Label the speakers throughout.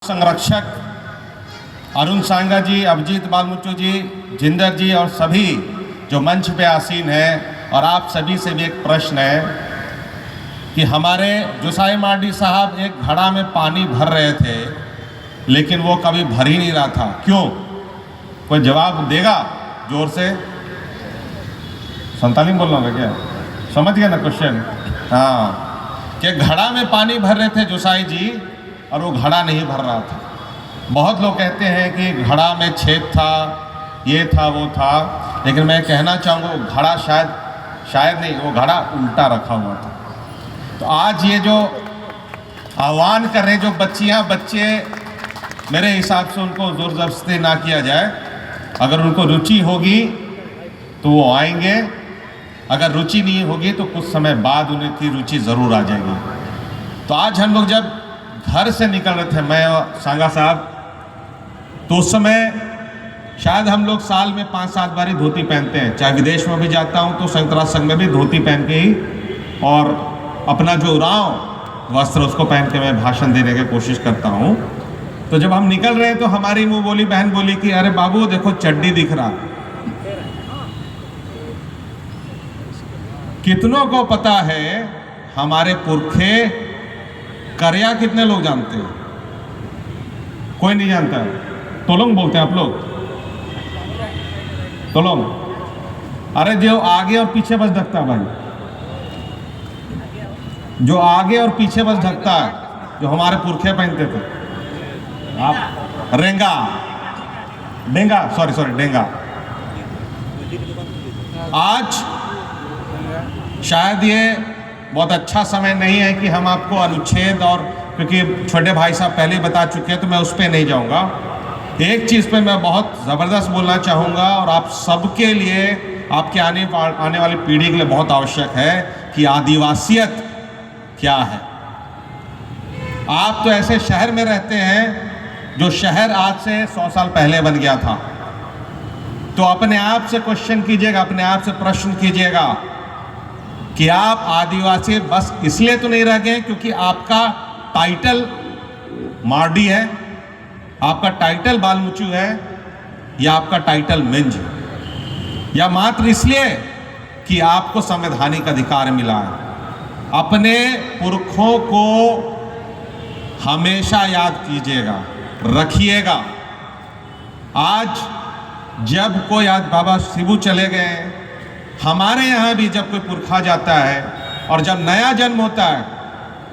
Speaker 1: संरक्षक अरुण सांगा जी, अभिजीत बालमुचु जी, जिंदर जी और सभी जो मंच पे आसीन हैं, और आप सभी से भी एक प्रश्न है कि हमारे जोसाई मार्डी साहब एक घड़ा में पानी भर रहे थे, लेकिन वो कभी भर ही नहीं रहा था, क्यों? कोई जवाब देगा जोर से? संताली बोल रहा हूँ क्या? समझ गया ना क्वेश्चन? हाँ, कि घड़ा में पानी भर रहे थे जोसाई जी और वो घड़ा नहीं भर रहा था। बहुत लोग कहते हैं कि घड़ा में छेद था, ये था, वो था, लेकिन मैं कहना चाहूँगा वो घड़ा शायद नहीं, वो घड़ा उल्टा रखा हुआ था। तो आज ये जो आह्वान कर रहे हैं जो बच्चियाँ बच्चे, मेरे हिसाब से उनको ज़ोर ज़बरदस्ती ना किया जाए। अगर उनको रुचि होगी तो वो आएंगे, अगर रुचि नहीं होगी तो कुछ समय बाद उनकी रुचि ज़रूर आ जाएगी। तो आज हम लोग जब घर से निकल रहे थे, मैं और सांगा साहब, तो उस समय शायद हम लोग साल में 5-7 बार ही धोती पहनते हैं। चाहे विदेश में भी जाता हूँ तो संयुक्त राष्ट्र संघ में भी धोती पहन के ही, और अपना जो उरांव वस्त्र उसको पहन के मैं भाषण देने की कोशिश करता हूँ। तो जब हम निकल रहे तो हमारी मुँह बोली बहन बोली कि अरे बाबू देखो चड्डी दिख रहा। कितनों को पता है हमारे पुरखे करिया कितने लोग जानते हैं? कोई नहीं जानता है। तोलोंग बोलते हैं आप लोग? तोलोंग। अरे जो आगे और पीछे बस ढकता है भाई, जो आगे और पीछे बस ढकता है, जो हमारे पुरखे पहनते थे। आप रेंगा, डेंगा, सॉरी डेंगा। आज शायद ये बहुत अच्छा समय नहीं है कि हम आपको अनुच्छेद, और क्योंकि छोटे भाई साहब पहले ही बता चुके हैं तो मैं उस पर नहीं जाऊंगा। एक चीज़ पे मैं बहुत ज़बरदस्त बोलना चाहूँगा, और आप सबके लिए, आपके आने वाली पीढ़ी के लिए बहुत आवश्यक है कि आदिवासियत क्या है। आप तो ऐसे शहर में रहते हैं जो शहर आज से 100 साल पहले बन गया था। तो अपने आप से क्वेश्चन कीजिएगा, अपने आप से प्रश्न कीजिएगा कि आप आदिवासी बस इसलिए तो नहीं रह गए क्योंकि आपका टाइटल मार्डी है, आपका टाइटल बालमुचु है, या आपका टाइटल मिंज है, या मात्र इसलिए कि आपको संवैधानिक अधिकार मिला है। अपने पुरखों को हमेशा याद कीजिएगा, रखिएगा। आज जब कोई, आज बाबा शिबू चले गए, हमारे यहाँ भी जब कोई पुरखा जाता है और जब नया जन्म होता है,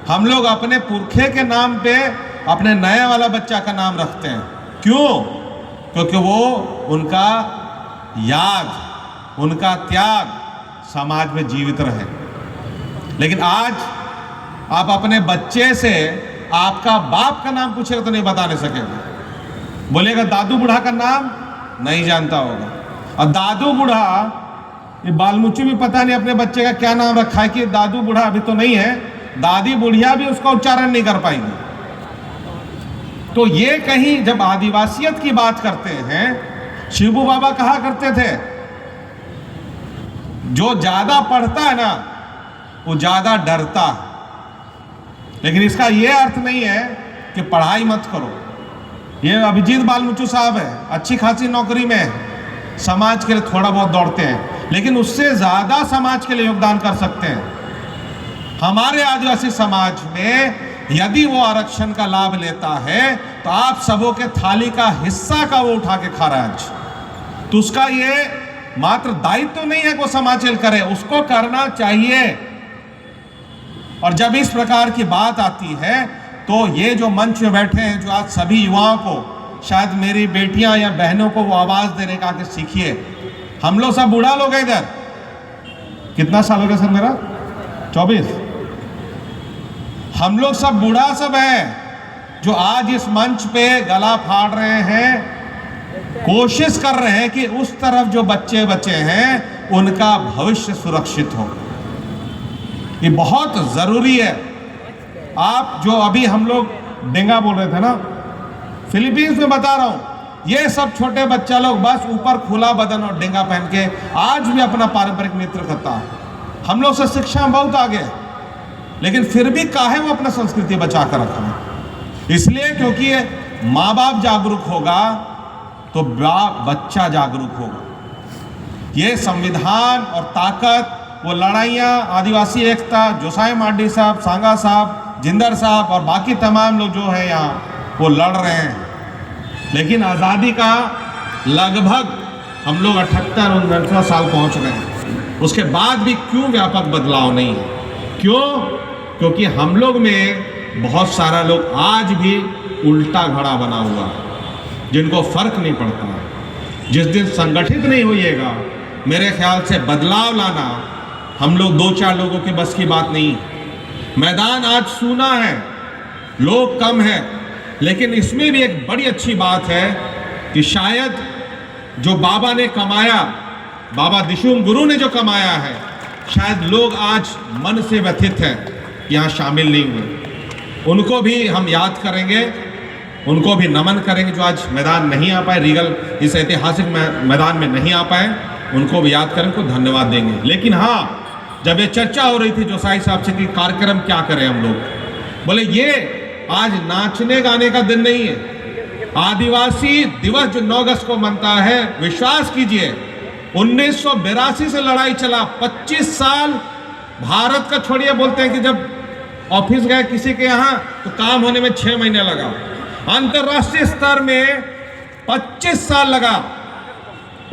Speaker 1: हम लोग अपने पुरखे के नाम पे अपने नया वाला बच्चा का नाम रखते हैं। क्यों? क्योंकि वो उनका याद, उनका त्याग समाज में जीवित रहे। लेकिन आज आप अपने बच्चे से आपका बाप का नाम पूछेगा तो नहीं बता नहीं सकेगा, बोलेगा दादू बूढ़ा का नाम नहीं जानता होगा। और दादू बूढ़ा, ये बालमुचु भी पता नहीं अपने बच्चे का क्या नाम रखा है कि दादू बूढ़ा अभी तो नहीं है, दादी बुढ़िया भी उसका उच्चारण नहीं कर पाएंगे। तो ये कहीं जब आदिवासियत की बात करते हैं, शिबू बाबा कहा करते थे जो ज्यादा पढ़ता है ना वो ज्यादा डरता है। लेकिन इसका ये अर्थ नहीं है कि पढ़ाई मत करो। ये अभिजीत बालमुचु साहब है, अच्छी खासी नौकरी में है, समाज के लिए थोड़ा बहुत दौड़ते हैं, लेकिन उससे ज्यादा समाज के लिए योगदान कर सकते हैं। हमारे आदिवासी समाज में यदि वो आरक्षण का लाभ लेता है तो आप सबों के थाली का हिस्सा का वो उठा के खा रहा है आज। तो उसका ये मात्र दायित्व तो नहीं है कि वो समाचल करे, उसको करना चाहिए। और जब इस प्रकार की बात आती है तो ये जो मंच में बैठे हैं, जो आज सभी युवाओं को, शायद मेरी बेटियां या बहनों को वो आवाज देने का कि सीखिए। हम लोग सब बूढ़ा लोग हैं इधर। कितना साल हो गया सर मेरा? 24। हम लोग सब बूढ़ा सब हैं जो आज इस मंच पे गला फाड़ रहे हैं, कोशिश कर रहे हैं कि उस तरफ जो बच्चे बचे हैं उनका भविष्य सुरक्षित हो। ये बहुत जरूरी है। आप जो अभी हम लोग डेंगा बोल रहे थे ना, फिलीपींस में बता रहा हूं, ये सब छोटे बच्चा लोग बस ऊपर खुला बदन और डेंगा पहन के आज भी अपना पारंपरिक नृत्य करता है। हम लोग से शिक्षा में बहुत आगे, लेकिन फिर भी काहे वो अपना संस्कृति बचा कर रखा है? इसलिए क्योंकि माँ बाप जागरूक होगा तो बच्चा जागरूक होगा। ये संविधान और ताकत, वो लड़ाइयाँ, आदिवासी एकता, जोसाई मार्डी साहब, सांगा साहब, जिंदर साहब और बाकी तमाम लोग जो है यहाँ वो लड़ रहे हैं, लेकिन आज़ादी का लगभग हम लोग 78-79 साल पहुँच रहे हैं, उसके बाद भी क्यों व्यापक बदलाव नहीं है? क्यों? क्योंकि हम लोग में बहुत सारा लोग आज भी उल्टा घड़ा बना हुआ है, जिनको फर्क नहीं पड़ता। जिस दिन संगठित नहीं होइएगा, मेरे ख्याल से बदलाव लाना हम लोग 2-4 लोगों के बस की बात नहीं। मैदान आज सूना है, लोग कम हैं, लेकिन इसमें भी एक बड़ी अच्छी बात है कि शायद जो बाबा ने कमाया, बाबा दिशुम गुरु ने जो कमाया है, शायद लोग आज मन से व्यथित हैं, यहाँ शामिल नहीं हुए। उनको भी हम याद करेंगे, उनको भी नमन करेंगे जो आज मैदान नहीं आ पाए, रीगल इस ऐतिहासिक मैदान में नहीं आ पाए, उनको भी याद करें, उनको धन्यवाद देंगे। लेकिन हाँ, जब ये चर्चा हो रही थी जोसाई साहब से कि कार्यक्रम क्या करें हम लोग, बोले ये आज नाचने गाने का दिन नहीं है। आदिवासी दिवस जो 9 अगस्त को मनता है, विश्वास कीजिए 1982 से लड़ाई चला, 25 साल भारत का छोड़िए, बोलते हैं कि जब ऑफिस गए किसी के यहाँ तो काम होने में 6 महीने लगा, अंतर्राष्ट्रीय स्तर में 25 साल लगा।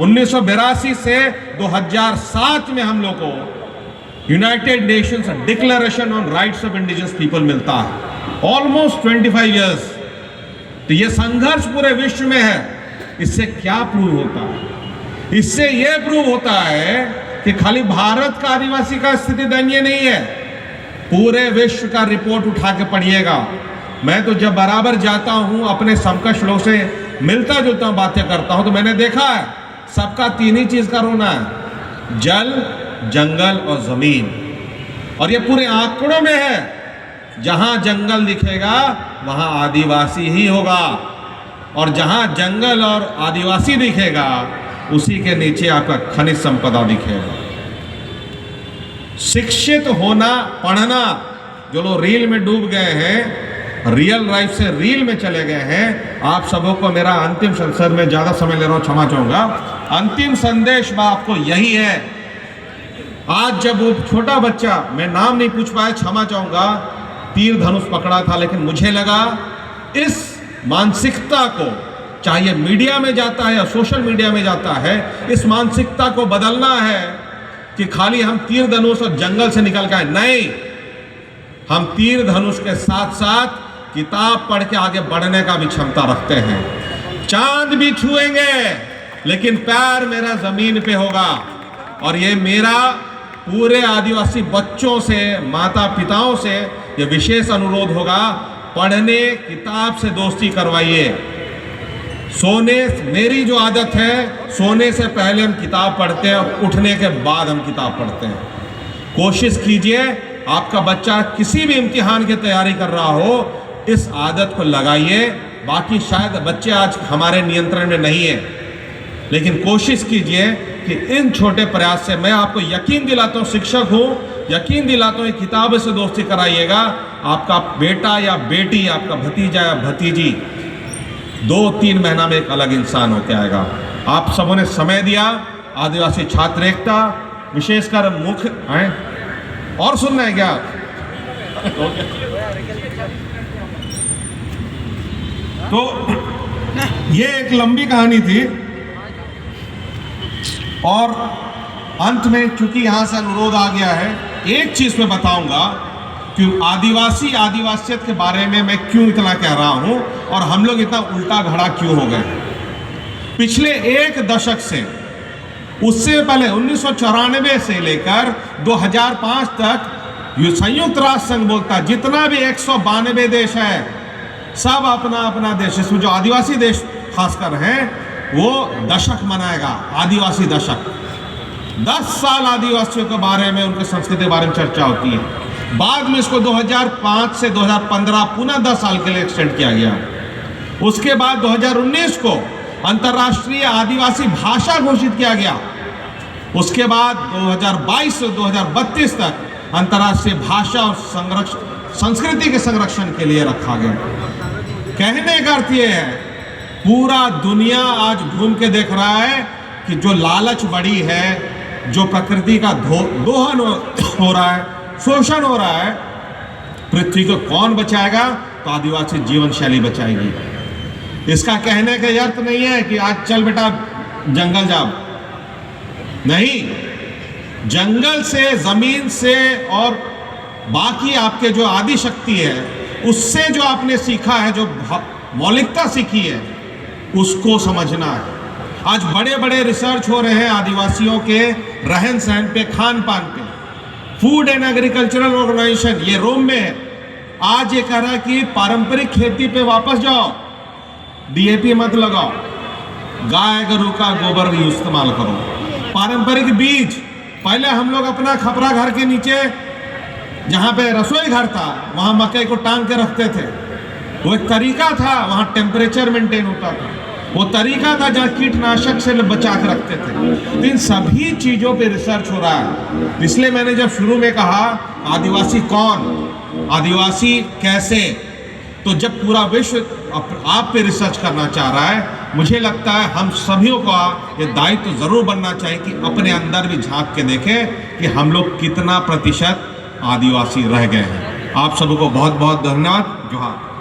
Speaker 1: 1982 से 2007 में हम लोग को United Nations declaration on rights of indigenous people मिलता है, ऑलमोस्ट 25 इयर्स। तो ये संघर्ष पूरे विश्व में है। इससे क्या प्रूव होता है? इससे यह प्रूव होता है कि खाली भारत का आदिवासी का स्थिति दयनीय नहीं है, पूरे विश्व का रिपोर्ट उठा के पढ़िएगा। मैं तो जब बराबर जाता हूं, अपने समकक्ष लोग से मिलता जुलता हूं, बातें करता हूं, तो मैंने देखा है सबका 3 ही चीज का रोना है, जल, जंगल और जमीन। और ये पूरे आंकड़ों में है, जहां जंगल दिखेगा वहां आदिवासी ही होगा, और जहां जंगल और आदिवासी दिखेगा उसी के नीचे आपका खनिज संपदा दिखेगा। शिक्षित होना, पढ़ना, जो लोग रील में डूब गए हैं, रियल लाइफ से रील में चले गए हैं, आप सबों को मेरा अंतिम संदेश, में ज्यादा समय ले रहा हूं, क्षमा चाहूंगा, अंतिम संदेश में आपको यही है। आज जब वो छोटा बच्चा, मैं नाम नहीं पूछ पाया, क्षमा चाहूंगा, तीर धनुष पकड़ा था, लेकिन मुझे लगा इस मानसिकता को, चाहे मीडिया में जाता है या सोशल मीडिया में जाता है, इस मानसिकता को बदलना है कि खाली हम तीर धनुष और जंगल से निकल के आए। नहीं, हम तीर धनुष के साथ साथ किताब पढ़ के आगे बढ़ने का भी क्षमता रखते हैं। चांद भी छुएंगे, लेकिन पैर मेरा जमीन पे होगा। और ये मेरा पूरे आदिवासी बच्चों से, माता पिताओं से ये विशेष अनुरोध होगा, पढ़ने, किताब से दोस्ती करवाइए। सोने, मेरी जो आदत है, सोने से पहले हम किताब पढ़ते हैं, उठने के बाद हम किताब पढ़ते हैं। कोशिश कीजिए, आपका बच्चा किसी भी इम्तिहान की तैयारी कर रहा हो, इस आदत को लगाइए। बाकी शायद बच्चे आज हमारे नियंत्रण में नहीं है, लेकिन कोशिश कीजिए कि इन छोटे प्रयास से, मैं आपको यकीन दिलाता हूँ, शिक्षक हूँ, यकीन दिलाता हूँ, किताब से दोस्ती कराइएगा, आपका बेटा या बेटी, आपका भतीजा या भतीजी 2-3 महीना में एक अलग इंसान होकर आएगा। आप सबों ने समय दिया, आदिवासी छात्र एकता, विशेषकर मुख्य हैं, और सुनना है क्या? तो ये एक लंबी कहानी थी, और अंत में चूंकि यहां से अनुरोध आ गया है, एक चीज मैं बताऊंगा कि आदिवासियत के बारे में मैं क्यों इतना कह रहा हूं, और हम लोग इतना उल्टा घड़ा क्यों हो गए। पिछले 1 दशक से, उससे पहले 1994 से लेकर 2005 तक संयुक्त राष्ट्र संघ बोलता, जितना भी 192 देश है, सब अपना अपना देश, इसमें जो आदिवासी देश खासकर हैं, वो दशक मनाएगा, आदिवासी दशक। 10 साल आदिवासियों के बारे में, उनके संस्कृति के बारे में चर्चा होती है। बाद में इसको 2005 से 2015 पुनः 10 साल के लिए एक्सटेंड किया गया। उसके बाद 2019 को अंतर्राष्ट्रीय आदिवासी भाषा घोषित किया गया। उसके बाद 2022 से 2032 तक अंतर्राष्ट्रीय भाषा और संस्कृति के संरक्षण के लिए रखा गया। कहने का अर्थ ये है, पूरा दुनिया आज घूम के देख रहा है कि जो लालच बढ़ी है, जो प्रकृति का दोहन हो रहा है, शोषण हो रहा है, पृथ्वी को कौन बचाएगा? तो आदिवासी जीवन शैली बचाएगी। इसका कहने का अर्थ नहीं है कि आज चल बेटा जंगल जाओ, नहीं। जंगल से, जमीन से और बाकी आपके जो आदि शक्ति है, उससे जो आपने सीखा है, जो मौलिकता सीखी है, उसको समझना है। आज बड़े बड़े रिसर्च हो रहे हैं आदिवासियों के रहन सहन पे, खान पान पे। फूड एंड एग्रीकल्चरल ऑर्गेनाइजेशन, ये रोम में है, आज ये कह रहा है कि पारंपरिक खेती पे वापस जाओ, डीएपी मत लगाओ, गाय गरू का गोबर ही इस्तेमाल करो, पारंपरिक बीज। पहले हम लोग अपना खपरा घर के नीचे, जहाँ पे रसोई घर था, वहाँ मकई को टांग के रखते थे। वो एक तरीका था, वहाँ टेम्परेचर मेंटेन होता था, वो तरीका था जहाँ कीटनाशक से बचा के रखते थे। तो इन सभी चीज़ों पे रिसर्च हो रहा है। इसलिए मैंने जब शुरू में कहा आदिवासी कौन, आदिवासी कैसे, तो जब पूरा विश्व आप पे रिसर्च करना चाह रहा है, मुझे लगता है हम सभी का ये दायित्व तो जरूर बनना चाहिए कि अपने अंदर भी झांक के देखें कि हम लोग कितना प्रतिशत आदिवासी रह गए हैं। आप सबको बहुत बहुत धन्यवाद। जोहार।